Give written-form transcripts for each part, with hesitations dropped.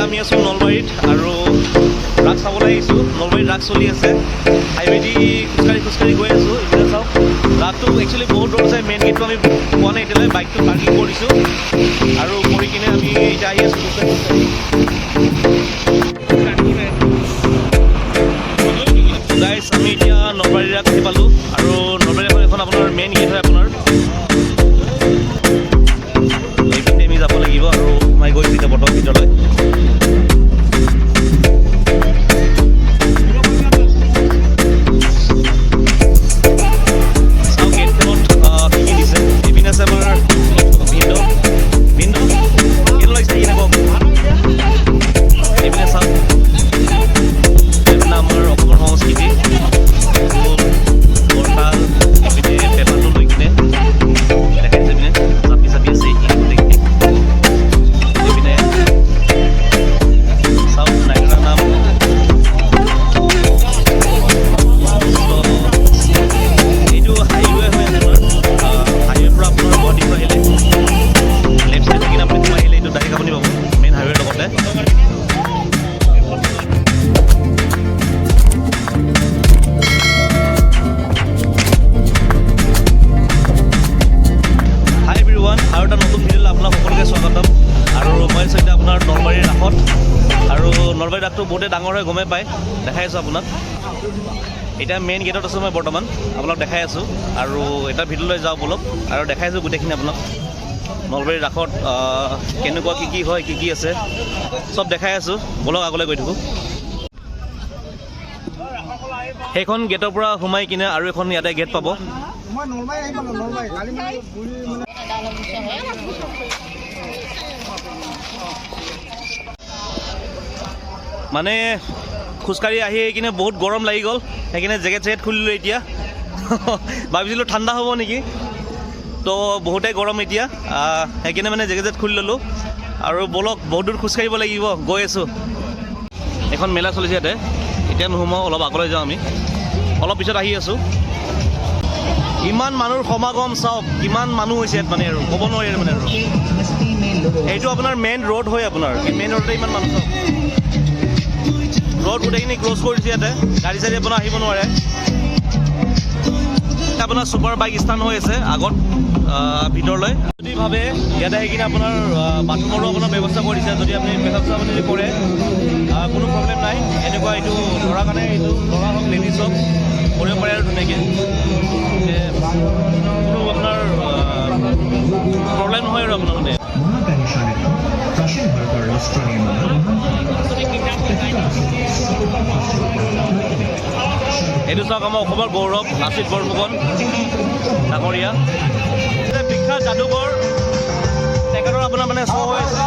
এতিয়া আমি আছোঁ নলবাৰীত আৰু ৰাস চাবলৈ আহিছোঁ। নলবাৰীত ৰাস চলি আছে, হাইৱেদি খোজকাঢ়ি গৈ আছোঁ। এতিয়া চাওক ৰাসটো একচুৱেলি বহুত দূৰ আছে, মেইন গেটটো আমি পোৱা নাই এতিয়ালৈ। বাইকটো পাৰ্কিং কৰিছোঁ আৰু কৰি কিনে আমি এতিয়া আহি আছোঁ খোজকাঢ়ি। গাইজ আমি এতিয়া নলবাৰী ৰাস আহি পালোঁ আৰু নলবাৰী ৰাসৰ এখন আপোনাৰ মেইন গেট হয় আপোনাৰ। এইপিনে আমি যাব লাগিব আৰু সোমাই গৈছোঁ এতিয়া বৰ্তমান ভিতৰলৈ। চাওক গেটখনত কি কি দিছে। এইপিনে আছে আমাৰ ভিন্ন কেনে লাগিছে কিনে কওক। এইপিনে চাওক, এইপিনে আমাৰ অসমৰ সংস্কৃতি বৰতাল, এইপিনে পেপাৰটো লৈ কিনে দেখাইছে। এইপিনে চাপি আছে গোটেইখিনি। এইপিনে চাওক নাইৰা নাম। এইটো হাইৱে হয় আপোনাৰ, হাইৱেৰ পৰা আপোনাৰ গুৱাহাটী আহিলে লেফ্ট চাইড কিনে আপুনি সোমাই আহিলে এইটো ডাইৰেক্ট আপুনি পাব মেইন হাইৱেৰ লগতে। আৰু এটা নতুন ভিডিঅ'লৈ আপোনাক সকলোকে স্বাগতম। আৰু মই আছোঁ এতিয়া আপোনাৰ নলবাৰীৰ ৰাসত, আৰু নলবাৰীৰ ৰাসটো বহুতেই ডাঙৰ হয় গমেই পায়, দেখাই আছোঁ আপোনাক। এতিয়া মেইন গেটত আছোঁ মই বৰ্তমান, আপোনাক দেখাই আছোঁ। আৰু এটা ভিডিঅ'লৈ যাওঁ বলক আৰু দেখাই আছোঁ গোটেইখিনি আপোনাক। নলবাৰীৰ ৰাসত কেনেকুৱা কি হয়, কি আছে চব দেখাই আছোঁ, বলক আগলৈ গৈ থাকোঁ। সেইখন গেটৰ পৰা সোমাই কিনে আৰু এখন ইয়াতে গেট পাব। মানে খোজকাঢ়ি আহি কিনে বহুত গৰম লাগি গ'ল, সেইকাৰণে জেকেট খুলিলোঁ এতিয়া। ভাবিছিলোঁ ঠাণ্ডা হ'ব নেকি, তো বহুতেই গৰম এতিয়া, সেইকাৰণে মানে জেকেট খুলি ল'লোঁ। আৰু বলক বহুত দূৰ খোজকাঢ়িব লাগিব, গৈ আছোঁ। এখন মেলা চলিছে ইয়াতে, এতিয়া নোসোমাওঁ, অলপ আগলৈ যাওঁ আমি, অলপ পিছত আহি আছোঁ। ইমান মানুহৰ সমাগম চাওক, কিমান মানুহ হৈছে ইয়াত মানে আৰু ক'ব নোৱাৰি মানে আৰু। এইটো আপোনাৰ মেইন ৰোড হয় আপোনাৰ, এই মেইন ৰোডতে ইমান মানুহ চাওক। ৰোড গোটেইখিনি ক্ল'জ কৰি দিছে ইয়াতে, গাড়ী চাড়ী আপোনাৰ আহিব নোৱাৰে। আপোনাৰ ছুপাৰ বাইক ষ্টেণ্ড হৈ আছে আগত ভিতৰলৈ। যদি ভাবে ইয়াতে আহি কিনে আপোনাৰ বাথৰুমৰো আপোনাৰ ব্যৱস্থা কৰি দিছে, যদি আপুনি পেচাব চেচাব যদি কৰে কোনো প্ৰব্লেম নাই। এনেকুৱা এইটো ল'ৰাৰ কাৰণে, এইটো ল'ৰা হওক লেডিজ হওক কৰিব পাৰে আৰু ধুনীয়াকৈ, কোনো আপোনাৰ প্ৰব্লেম নহয় আৰু আপোনাৰ মানে। এইটো চাওক আমাৰ অসমৰ গৌৰৱ লাচিত বৰফুকন ডাঙৰীয়া, বিখ্যাত যাদুঘৰ, তেখেতৰ আপোনাৰ মানে শ্ব' হৈ আছে।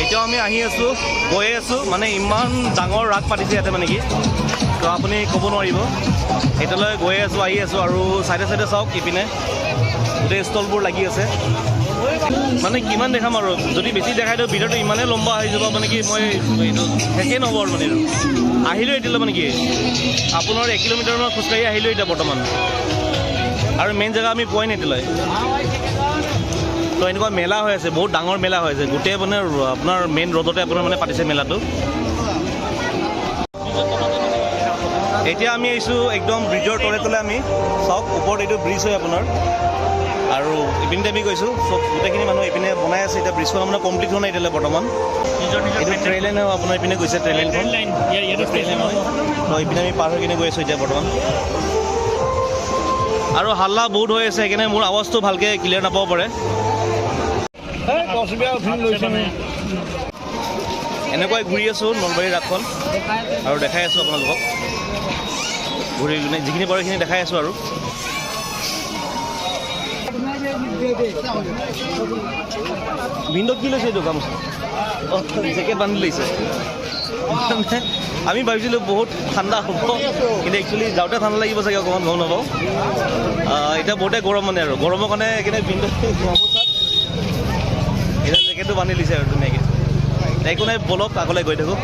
এতিয়াও আমি আহি আছোঁ, গৈ আছোঁ, মানে ইমান ডাঙৰ ৰাস পাতিছে ইয়াতে মানে কি, তো আপুনি ক'ব নোৱাৰিব। এতিয়ালৈ গৈ আছোঁ, আহি আছোঁ। আৰু চাইডে চাইডে চাওক, ইপিনে গোটেই ষ্টলবোৰ লাগি আছে। মানে কিমান দেখাম আৰু, যদি বেছি দেখাই দিওঁ ভিডিঅ'টো ইমানেই লম্বা হৈ যাব মানে কি, মই এইটো শেষেই নহ'ব আৰু মানে। আহিলোঁ এতিয়ালৈ মানে কি আপোনাৰ 1 কিলোমিটাৰমান খোজকাঢ়ি আহিলোঁ এতিয়া বৰ্তমান, আৰু মেইন জেগা আমি পোৱাই নাই এতিয়ালৈ। তো এনেকুৱা মেলা হৈ আছে, বহুত ডাঙৰ মেলা হৈ আছে, গোটেই মানে আপোনাৰ মেইন ৰোডতে আপোনাৰ মানে পাতিছে মেলাটো। এতিয়া আমি আহিছোঁ একদম ব্ৰিজৰ তলে আমি চাওক, ওপৰত এইটো ব্ৰিজ হয় আপোনাৰ। আৰু ইপিনে আমি গৈছোঁ, চব গোটেইখিনি মানুহ এইপিনে বনাই আছে। এতিয়া ব্ৰিজখন আপোনাৰ কমপ্লিট হোৱা নাই এতিয়ালৈ বৰ্তমান। এইটো ট্ৰেইন লাইন আপোনাৰ ইপিনে গৈছে, ট্ৰেইন লাইনখন হয়। তো এইপিনে আমি পাৰ হৈ কিনে গৈ আছোঁ এতিয়া বৰ্তমান। আৰু হাল্লা বহুত হৈ আছে, সেইকাৰণে মোৰ আৱাজটো ভালকৈ ক্লিয়াৰ নাপাব পাৰে। এনেকুৱাই ঘূৰি আছোঁ নলবাৰী ৰাসখন আৰু দেখাই আছোঁ আপোনালোকক, ঘূৰি কিনে যিখিনি পাৰোঁ সেইখিনি দেখাই আছোঁ। আৰু ভিন্দত কি লৈছে এইটো গামোচা, জেকেট বান্ধি লৈছে। আমি ভাবিছিলোঁ বহুত ঠাণ্ডা হ'ব, কিন্তু একচুৱেলি যাওঁতে ঠাণ্ডা লাগিব চাগে অকণমান, গম নাপাওঁ। এতিয়া বহুতেই গৰম মানে আৰু, গৰমৰ কাৰণে এইখিনি ভিন্দত গামোচাত এতিয়া জেকেটটো বান্ধি লৈছে আৰু ধুনীয়াকৈ। একো নাই, বলক আগলৈ গৈ থাকোঁ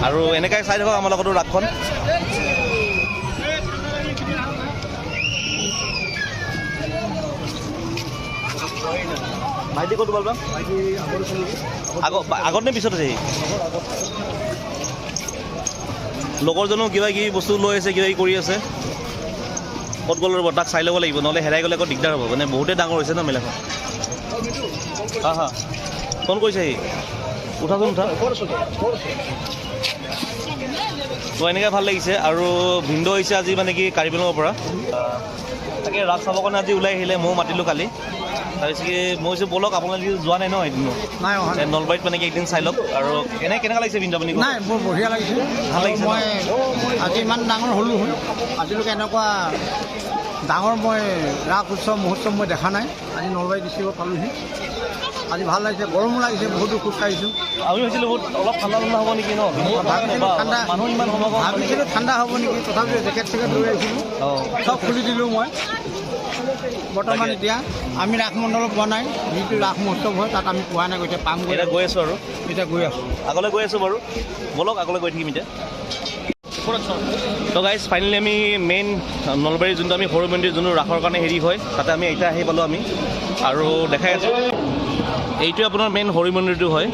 আৰু এনেকৈ চাই থাকক আমাৰ লগতো ৰাসখন। ভাইটি ক'ত গ'ল বা আগত নে পিছত আছে লগৰজনো কিবা কিবি বস্তু লৈ আছে কিবা কিবি কৰি আছে ক'ত গ'ল ৰ'ব তাক চাই ল'ব লাগিব নহ'লে হেৰাই গ'লে আকৌ দিগদাৰ হ'ব মানে বহুতেই ডাঙৰ হৈছে ন মেলাখন হা হা ফোন কৰিছে সি উঠাচোন উঠা তো এনেকৈ ভাল লাগিছে আৰু ভিন্দ হৈছে আজি মানে কি কাৰ্বি আংলঙৰ পৰা তাকে ৰাস চাবৰ কাৰণে আজি ওলাই আহিলে ময়ো মাতিলোঁ কালি তাৰপিছত কি মই কৈছোঁ ব'লক আপোনালোকে যোৱা নাই ন এদিনো নাই নলবাৰীত মানে কি একদিন চাই লওক আৰু কেনেকুৱা লাগিছে ভিন্দ আপুনি নাই বৰ বঢ়িয়া লাগিছে ভাল লাগিছে মই আজি ইমান ডাঙৰ হ'লোঁ আজিলৈকে এনেকুৱা ডাঙৰ মই ৰাস উৎসৱ মহোৎসৱ মই দেখা নাই আজি নলবাৰী ডিষ্ট্ৰিক্টত পালোঁহি আজি ভাল লাগিছে গৰমো লাগিছে বহুতো খোজ কাঢ়িছোঁ আমি ভাবিছিলোঁ বহুত অলপ ঠাণ্ডা হ'ব নেকি ন ঠাণ্ডা মানুহ ইমান সমাগম ভাবিছিলোঁ ঠাণ্ডা হ'ব নেকি তথাপিও জেকেট চেকেট লৈ আহিছিলোঁ চব খুলি দিলোঁ মই বৰ্তমান এতিয়া আমি ৰাস মণ্ডলত পোৱা নাই যিটো ৰাস মহোৎসৱ হয় তাত আমি পোৱা নাই এতিয়া পাম এতিয়া গৈ আছোঁ আৰু এতিয়া গৈ আছোঁ আগলৈ গৈ আছোঁ বাৰু ব'লক আগলৈ গৈ থাকিম এতিয়া তো গাইজ ফাইনেলি আমি মেইন নলবাৰীৰ যোনটো আমি সৰু মন্দিৰ যোনটো ৰাসৰ কাৰণে হেৰি হয় তাতে আমি এতিয়া আহি পালোঁ আমি আৰু দেখাই আছোঁ এইটোৱে আপোনাৰ মেইন হৰি মন্দিৰটো হয়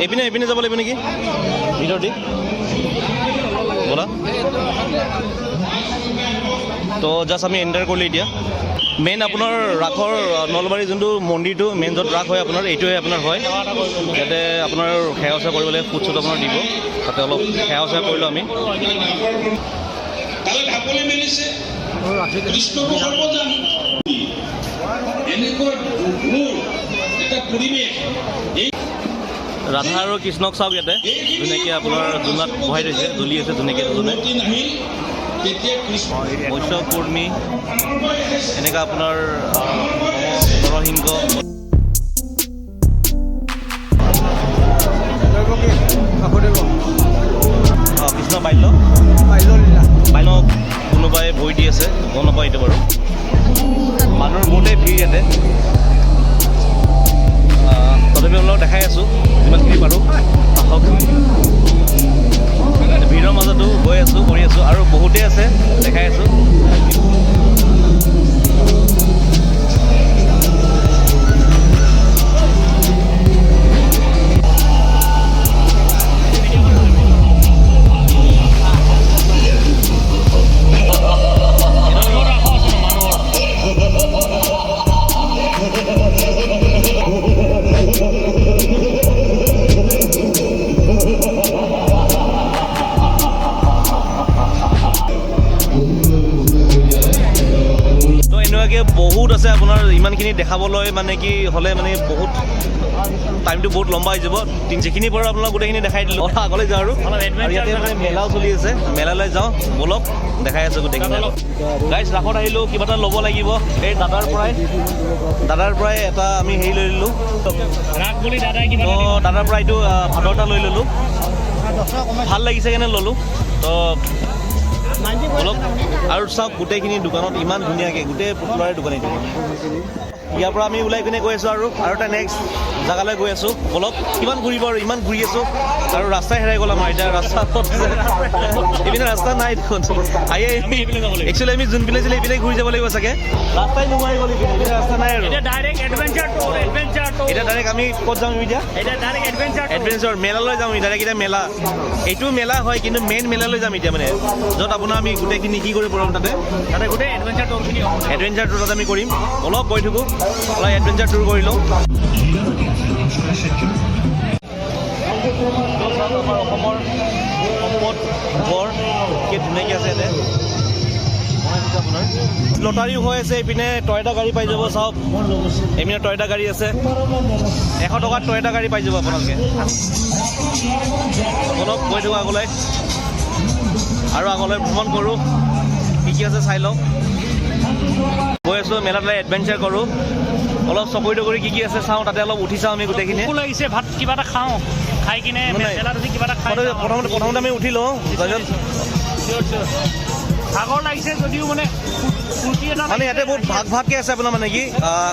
এইপিনে এইপিনে যাব লাগিব নেকি ভিতৰত দি ব'লা তো জাষ্ট আমি এণ্টাৰ কৰিলোঁ এতিয়া মেইন আপোনাৰ ৰাসৰ নলবাৰী যোনটো মন্দিৰটো মেইন য'ত ৰাস হয় আপোনাৰ এইটোৱে আপোনাৰ হয় ইয়াতে আপোনাৰ সেৱা চেৱা কৰিবলৈ ফুড চুট আপোনাৰ দিব তাতে অলপ সেৱা চেৱা কৰিলোঁ আমি ৰাধা আৰু কৃষ্ণক চাওক ইয়াতে ধুনীয়াকৈ আপোনাৰ জোনাত বহাই থৈছে জ্বলি আছে ধুনীয়াকৈ দুজনে মৎস্য কুৰ্মী এনেকুৱা আপোনাৰ নৰসিংহ কৃষ্ণ বাল্য কোনোবাই ভৰি দি আছে গম নাপায় এইটো বাৰু মানুহৰ বহুতেই ভিৰ ইয়াতে তথাপি অলপ দেখাই আছোঁ যিমানখিনি পাৰোঁ আহক ভিৰৰ মাজতো গৈ আছোঁ কৰি আছোঁ আৰু বহুতেই আছে দেখাই আছোঁ বহুত আছে আপোনাৰ ইমানখিনি দেখাবলৈ মানে কি হ'লে মানে বহুত টাইমটো বহুত লম্বা হৈ যাব যিখিনি পাৰোঁ আপোনাক গোটেইখিনি দেখাই দিলোঁ আগলৈ যাওঁ আৰু ইয়াতে মানে মেলাও চলি আছে মেলালৈ যাওঁ ব'লক দেখাই আছোঁ গোটেইখিনি গাইজ ৰাসত আহিলোঁ কিবা এটা ল'ব লাগিব এই দাদাৰ পৰাই এটা আমি হেৰি লৈ ল'লোঁ দাদাৰ পৰা এইটো ভাতৰ এটা লৈ ল'লোঁ ভাল লাগিছে কেনে ল'লোঁ তো অলপ আৰু চাওক গোটেইখিনি দোকানত ইমান ধুনীয়াকৈ গোটেই পুতলাৰে দোকান এইটো ইয়াৰ পৰা আমি ওলাই কিনে গৈ আছোঁ আৰু এটা নেক্সট জেগালৈ গৈ আছোঁ অলপ কিমান ঘূৰিব আৰু ইমান ঘূৰি আছোঁ আৰু ৰাস্তাই হেৰাই গ'ল আমাৰ এতিয়া ৰাস্তা এইপিনে ৰাস্তা নাই দেখোন একচুৱেলি আমি যোনপিনে আছিলে এইপিনে ঘূৰি যাব লাগিব চাগে ৰাস্তাই নোহোৱাই গ'ল এইপিনে ৰাস্তা নাই আৰু এতিয়া ডাইৰেক্ট আমি ক'ত যাম এতিয়া এডভেঞ্চাৰ মেলালৈ যাম ডাইৰেক্ট এতিয়া মেলা এইটো মেলা হয় কিন্তু মেইন মেলালৈ যাম এতিয়া মানে য'ত আপোনাৰ আমি গোটেইখিনি কি কৰিব পাৰিম তাতে গোটেই এডভেঞ্চাৰ টুৰ তাতে আমি কৰিম অলপ গৈ থাকোঁ অলপ এডভেঞ্চাৰ টুৰ কৰি লওঁ আমাৰ অসমৰ সম্পদ বৰ কি ধুনীয়াকৈ আছে ইয়াতে আপোনাৰ লটাৰীও হৈ আছে এইপিনে টয়টা গাড়ী পাই যাব চাওক এইপিনে টয়টা গাড়ী আছে 100 টকাত টয়টা গাড়ী পাই যাব আপোনালোকে অলপ গৈ থাকোঁ আগলৈ আৰু আগলৈ ভ্ৰমণ কৰোঁ কি আছে চাই লওঁ গৈ আছোঁ মেলালৈ এডভেঞ্চাৰ কৰোঁ অলপ চকৰি কৰি কি আছে চাওঁ তাতে অলপ উঠি চাওঁ আমি গোটেইখিনি লাগিছে ভাত কিবা এটা খাওঁ খাই কিনে কিবা এটা প্ৰথমতে আমি উঠি লওঁ ভাগৰ লাগিছে যদিও মানে ইয়াতে বহুত ভাগকৈ আছে আপোনাৰ মানে কি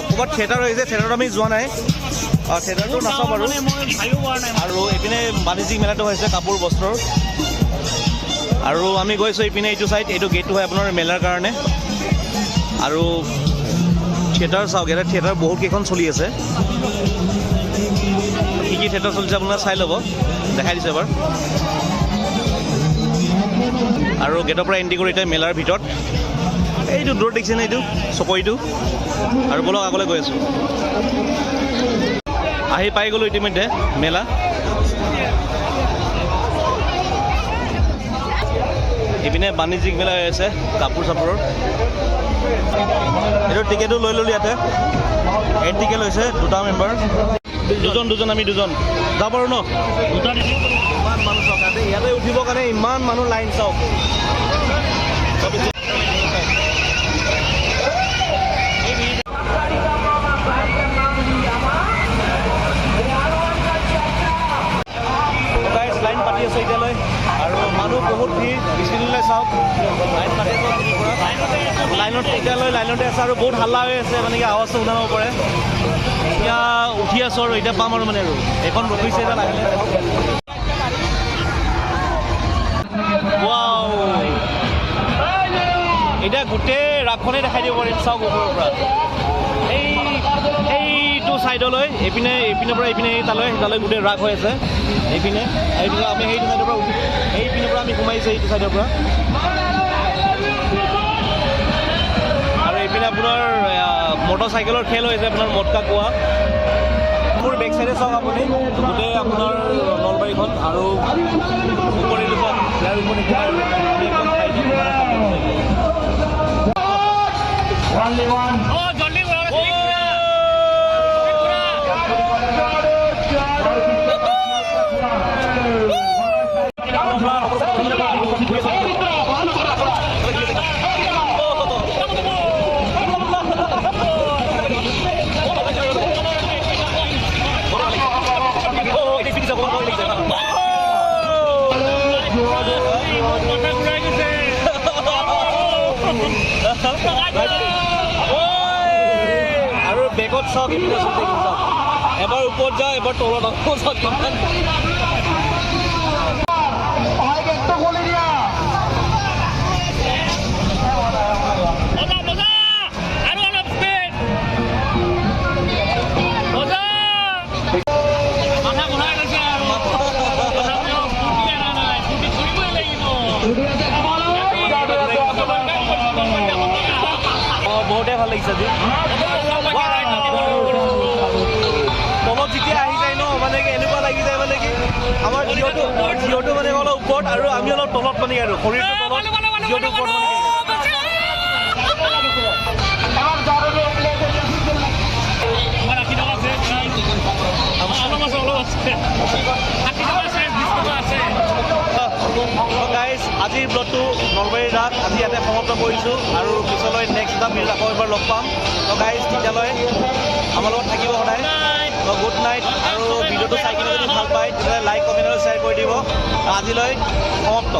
ক'ৰবাত থিয়েটাৰ হৈছে থিয়েটাৰত আমি যোৱা নাই থিয়েটাৰটো নাচাওঁ বাৰু। মানে মই ভাবিব পৰা নাই। আৰু এইপিনে বাণিজ্যিক মেলাটো হৈছে কাপোৰ বস্ত্ৰৰ। আৰু আমি গৈছোঁ এইপিনে এইটো চাইড, এইটো গেটটো হয় আপোনাৰ মেলাৰ কাৰণে। আৰু থিয়েটাৰ চাওক, ইয়াতে থিয়েটাৰ বহুত কেইখন চলি আছে। কি কি থিয়েটাৰ চলিছে আপোনাৰ চাই ল'ব, দেখাই দিছোঁ এবাৰ। আৰু গেটৰ পৰা এণ্ট্ৰি কৰি এতিয়া মেলাৰ ভিতৰত এইটো দূৰত দেখিছেনে এইটো চকৰিটো। আৰু বলক আগলৈ গৈ আছোঁ। আহি পাই গ'লোঁ ইতিমধ্যে মেলা। এইপিনে বাণিজ্যিক মেলা হৈ আছে কাপোৰ চাপোৰৰ। এইটো টিকেটো লৈ ল'লোঁ ইয়াতে। এণ্ট্ৰিকে লৈছে 2টা মেম্বাৰ, দুজন আমি দুজন যাব পাৰোঁ ন। ইমান মানুহ চাওক, ইয়াতে উঠিবৰ কাৰণে ইমান মানুহ লাইন চাওক। লাইন পাতি আছোঁ এতিয়ালৈ, আৰু মানুহ বহুত ভিৰ। স্ক্ৰীণলৈ চাওক, লাইন পাতি আছোঁ লাইনত এতিয়ালৈ লাইনতে আছে আৰু বহুত হাল্লা হৈ আছে, মানে কি আৱাজটো শুনা যাব পাৰে। এতিয়া উঠি আছোঁ আৰু এতিয়া পাম আৰু মানে আৰু এখন ৰখিছে এতিয়া লাগিলে। ৱাও, এতিয়া গোটেই ৰাসখনেই দেখাই দিব পাৰিম চাওক ওপৰৰ পৰা। এইটো চাইডলৈ এইপিনৰ পৰা এইপিনে তালৈ গোটেই ৰাস হৈ আছে। এইপিনে আমি সেইটো চাইডৰ পৰা এইপিনৰ পৰা আমি সোমাইছোঁ এইটো চাইডৰ পৰা। আৰু এইপিনে আপোনাৰ মটৰ চাইকেলৰ খেল হৈছে, আপোনাৰ মটকা কোৱা। মোৰ বেক চাইডে চাওক আপুনি, গোটেই আপোনাৰ নলবাৰীখন। আৰু ওপৰেটো চাওক, ইয়াৰ ওপৰত আৰু বেগত চাওক, এইপিনে চাওক, এবাৰ ওপৰত যাওঁ এবাৰ তলত চাওক কিমান। বহুতে ভাল লাগিছে আজি। তলত যেতিয়া আহি যায় ন, মানে কি এনেকুৱা লাগি যায়, মানে কি আমাৰ জিঅ'টো মানে অলপ ওপৰত আৰু আমি অলপ তলত, মানে আৰু শৰীৰটো তলত, জিঅ'টো ওপৰত মানে গাইজ, আজিৰ ব্লগটো নলবাৰী ৰাস আজি ইয়াতে সমাপ্ত কৰিছোঁ। আৰু পিছলৈ নেক্সট এটা ৰাসৰ এবাৰ লগ পাম। তো গাইজ, তেতিয়ালৈ আমাৰ লগত থাকিব সদায়। তো গুড নাইট। আৰু ভিডিঅ'টো চাই কিনে যদি ভাল পায় তেতিয়াহ'লে লাইক, কমেণ্ট আৰু শ্বেয়াৰ কৰি দিব। আজিলৈ সমাপ্ত।